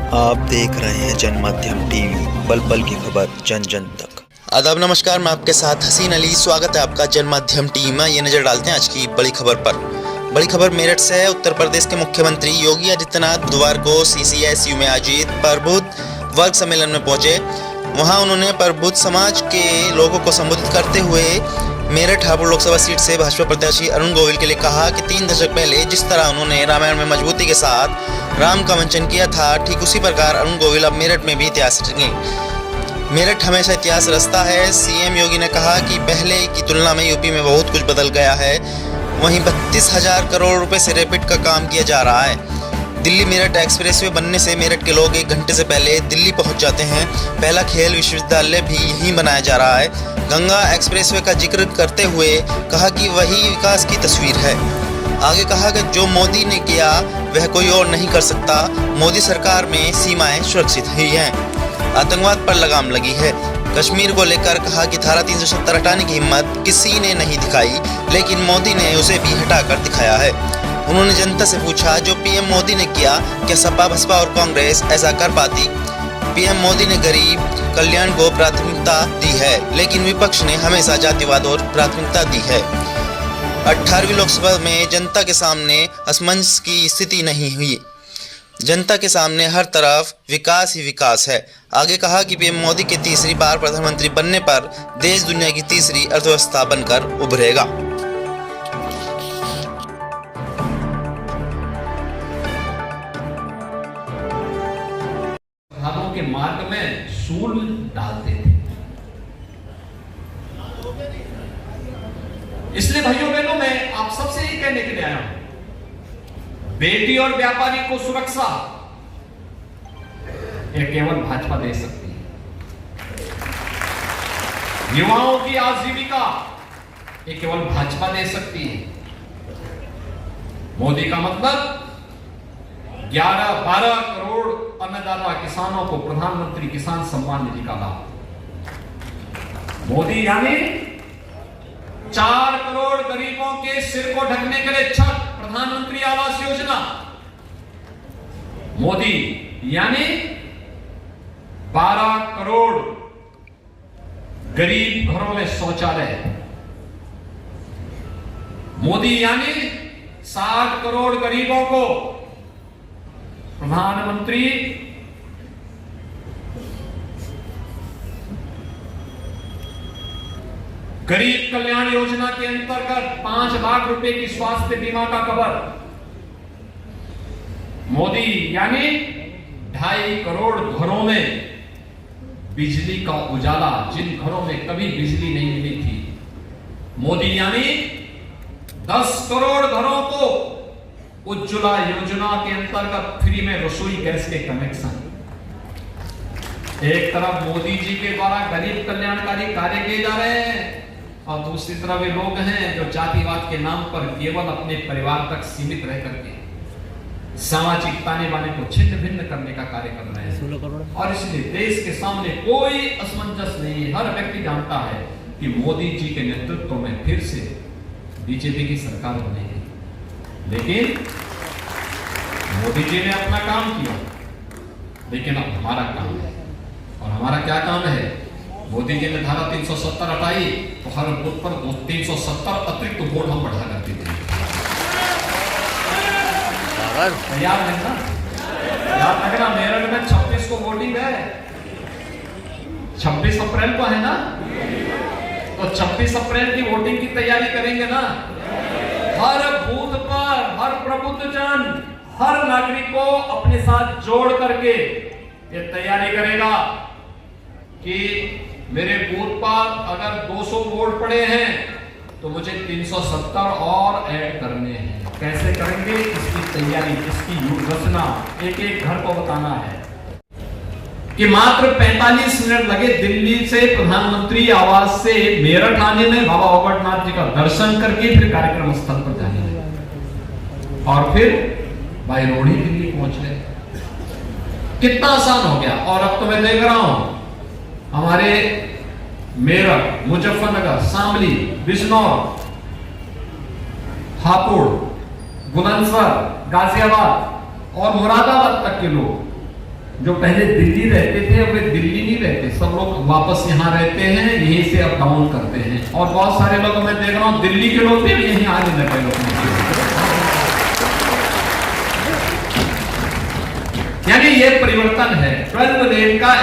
आप देख रहे हैं जनमाध्यम टीवी, पल पल की खबर जन जन तक। आदाब, नमस्कार, मैं आपके साथ हसीन अली। स्वागत है आपका जनमाध्यम टीम में। ये नजर डालते हैं आज की बड़ी खबर पर। बड़ी खबर मेरठ से है। उत्तर प्रदेश के मुख्यमंत्री योगी आदित्यनाथ बुधवार को CCSU में आयोजित प्रबुद्ध वर्ग सम्मेलन में पहुंचे। वहां उन्होंने प्रबुद्ध समाज के लोगों को संबोधित करते हुए मेरठ हापुड़ लोकसभा सीट से भाजपा प्रत्याशी अरुण गोविल के लिए कहा कि 3 दशक पहले जिस तरह उन्होंने रामायण में मजबूती के साथ राम का मंचन किया था, ठीक उसी प्रकार अरुण गोविल अब मेरठ में भी इतिहास रचेंगे। मेरठ हमेशा इतिहास रचता है। CM योगी ने कहा कि पहले की तुलना में यूपी में बहुत कुछ बदल गया है। वहीं 32,000 करोड़ रुपए से रैपिड का काम किया जा रहा है। दिल्ली मेरठ एक्सप्रेसवे बनने से मेरठ के लोग 1 घंटे से पहले दिल्ली पहुंच जाते हैं। पहला खेल विश्वविद्यालय भी यहीं बनाया जा रहा है। गंगा एक्सप्रेसवे का जिक्र करते हुए कहा कि वही विकास की तस्वीर है। आगे कहा कि जो मोदी ने किया वह कोई और नहीं कर सकता। मोदी सरकार में सीमाएं सुरक्षित ही हैं। आतंकवाद पर लगाम लगी है। कश्मीर को लेकर कहा कि धारा 370 हटाने की हिम्मत किसी ने नहीं दिखाई, लेकिन मोदी ने उसे भी हटाकर दिखाया है। उन्होंने जनता से पूछा, जो PM मोदी ने किया क्या सपा बसपा और कांग्रेस ऐसा कर पाती? PM मोदी ने गरीब कल्याण को प्राथमिकता दी है, लेकिन विपक्ष ने हमेशा जातिवाद और प्राथमिकता दी है। 18वीं लोकसभा में जनता के सामने असमंजस की स्थिति नहीं हुई। जनता के सामने हर तरफ विकास ही विकास है। आगे कहा कि PM मोदी के तीसरी बार प्रधानमंत्री बनने पर देश दुनिया की तीसरी अर्थव्यवस्था बनकर उभरेगा। के मार्ग में सूल डालते थे। इसलिए भाइयों बहनों, मैं आप सबसे ये कहने के लिए आया हूं, बेटी और व्यापारी को सुरक्षा ये केवल भाजपा दे सकती है। युवाओं की आजीविका ये केवल भाजपा दे सकती है। मोदी का मतलब 11-12 करोड़ अन्नदाता किसानों को प्रधानमंत्री किसान सम्मान निधि का लाभ। मोदी यानी 4 करोड़ गरीबों के सिर को ढकने के लिए छत, प्रधानमंत्री आवास योजना। मोदी यानी 12 करोड़ गरीब घरों में शौचालय। मोदी यानी 60 करोड़ गरीबों को प्रधानमंत्री गरीब कल्याण योजना के अंतर्गत 5 लाख रुपए की स्वास्थ्य बीमा का कवर। मोदी यानी 2.5 करोड़ घरों में बिजली का उजाला, जिन घरों में कभी बिजली नहीं मिली थी। मोदी यानी 10 करोड़ घरों को उज्ज्वला योजना के अंतर्गत फ्री में रसोई गैस के कनेक्शन। एक तरफ मोदी जी के द्वारा गरीब कल्याणकारी कार्य किए जा रहे हैं और दूसरी तरफ वे लोग हैं जो जातिवाद के नाम पर केवल अपने परिवार तक सीमित रह करके सामाजिक ताने बाने को छिन्न भिन्न करने का कार्य कर रहे हैं। और इसलिए देश के सामने कोई असमंजस नहीं है। हर व्यक्ति जानता है कि मोदी जी के नेतृत्व में फिर से बीजेपी की सरकार बनेगी। लेकिन मोदी जी ने अपना काम किया, लेकिन अब हमारा काम है। और हमारा क्या काम है? मोदी जी ने धारा 370 हटाई तो हर बूथ पर 370 अतिरिक्त वोट हम बढ़ा करते थे। तैयार है ना? याद रखना, मेरठ में 26 को वोटिंग है। 26 अप्रैल को है ना? तो 26 अप्रैल की वोटिंग की तैयारी करेंगे ना? हर बूथ पर हर प्रबुद्ध जन, हर नागरिक को अपने साथ जोड़ करके ये तैयारी करेगा कि मेरे बूथ पर अगर 200 वोट पड़े हैं तो मुझे 370 और ऐड करने हैं। कैसे करेंगे इसकी तैयारी, इसकी योजना एक एक घर को बताना है। कि मात्र 45 मिनट लगे दिल्ली से प्रधानमंत्री आवास से मेरठ आने में, बाबा औगटनाथ जी का दर्शन करके फिर कार्यक्रम स्थल पर जाने में, और फिर बाय रोड ही दिल्ली पहुंच गए। कितना आसान हो गया। और अब तो मैं देख रहा हूं हमारे मेरठ, मुजफ्फरनगर, शामली, बिजनौर, हापुड़, बुलंदशहर, गाजियाबाद और मुरादाबाद तक के लोग जो पहले दिल्ली रहते थे अब वे दिल्ली नहीं रहते, सब लोग वापस यहाँ रहते हैं, यहीं से अप डाउन करते हैं। और बहुत सारे लोग मैं देख रहा हूँ दिल्ली के लोग भी यहीं आने लगे लोग। यानी ये परिवर्तन है 12 लेन का